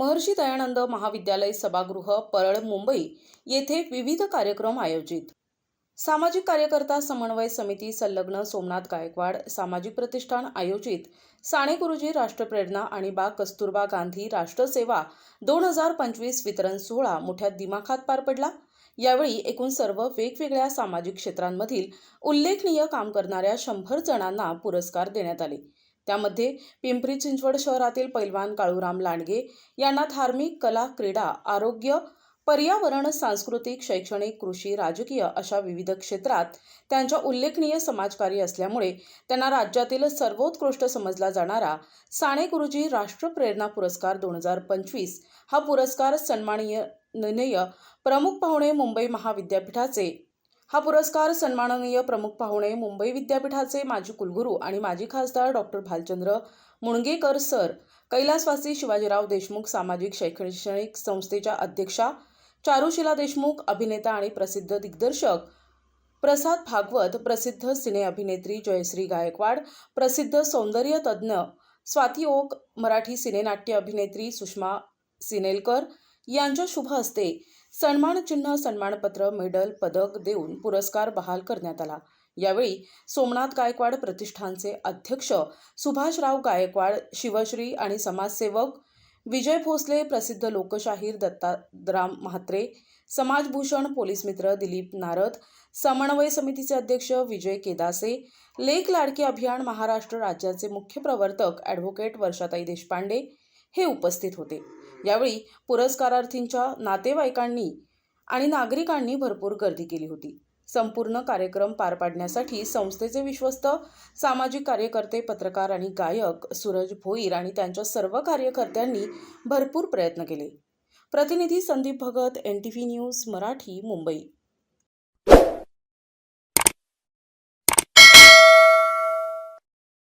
महर्षी दयानंद महाविद्यालय सभागृह परळ मुंबई येथे विविध कार्यक्रम आयोजित। सामाजिक कार्यकर्ता समन्वय समिती संलग्न सोमनाथ गायकवाड सामाजिक प्रतिष्ठान आयोजित साने गुरुजी राष्ट्रप्रेरणा आणि बा कस्तुरबा गांधी राष्ट्रसेवा 2025 वितरण सोहळा मोठ्या दिमाखात पार पडला। यावेळी एकूण सर्व वेगवेगळ्या सामाजिक क्षेत्रांमधील उल्लेखनीय काम करणाऱ्या 100 जणांना पुरस्कार देण्यात आले। त्यामध्ये पिंपरी चिंचवड शहरातील पैलवान काळूराम लांडगे यांना धार्मिक, कला, क्रीडा, आरोग्य, पर्यावरण, सांस्कृतिक, शैक्षणिक, कृषी, राजकीय अशा विविध क्षेत्रात त्यांच्या उल्लेखनीय समाजकार्य असल्यामुळे त्यांना राज्यातील सर्वोत्कृष्ट समजला जाणारा साने गुरुजी राष्ट्रप्रेरणा पुरस्कार 2025 हा पुरस्कार सन्माननीय प्रमुख पाहुणे मुंबई विद्यापीठाचे माजी कुलगुरू आणि माजी खासदार डॉक्टर भालचंद्र मुणगेकर सर, कैलासवासी शिवाजीराव देशमुख सामाजिक शैक्षणिक संस्थेच्या अध्यक्षा चारुशीला देशमुख, अभिनेता आणि प्रसिद्ध दिग्दर्शक प्रसाद भागवत, प्रसिद्ध सिने अभिनेत्री जयश्री गायकवाड, प्रसिद्ध सौंदर्य तज्ज्ञ स्वाती ओक, मराठी सिनेनाट्य अभिनेत्री सुषमा सिनेलकर यांच्या शुभ हस्ते सन्मानचिन्ह, सन्मानपत्र, मेडल, पदक देऊन पुरस्कार बहाल करण्यात आला। यावेळी सोमनाथ गायकवाड प्रतिष्ठानचे अध्यक्ष सुभाषराव गायकवाड, शिवश्री आणि समाजसेवक विजय भोसले, प्रसिद्ध लोकशाहीर दत्ताराम म्हात्रे, समाजभूषण पोलीस मित्र दिलीप नारद, समन्वय समितीचे अध्यक्ष विजय केदासे, लेक लाडके अभियान महाराष्ट्र राज्याचे मुख्य प्रवर्तक ॲडव्होकेट वर्षाताई देशपांडे हे उपस्थित होते। यावेळी पुरस्कारार्थींच्या नातेवाईकांनी आणि नागरिकांनी भरपूर गर्दी केली होती। संपूर्ण कार्यक्रम पार पाडण्यासाठी संस्थेचे विश्वस्त सामाजिक कार्यकर्ते, पत्रकार आणि गायक सूरज भोईर आणि त्यांच्या सर्व कार्यकर्त्यांनी भरपूर प्रयत्न केले। प्रतिनिधी संदीप भगत, NTV न्यूज मराठी, मुंबई।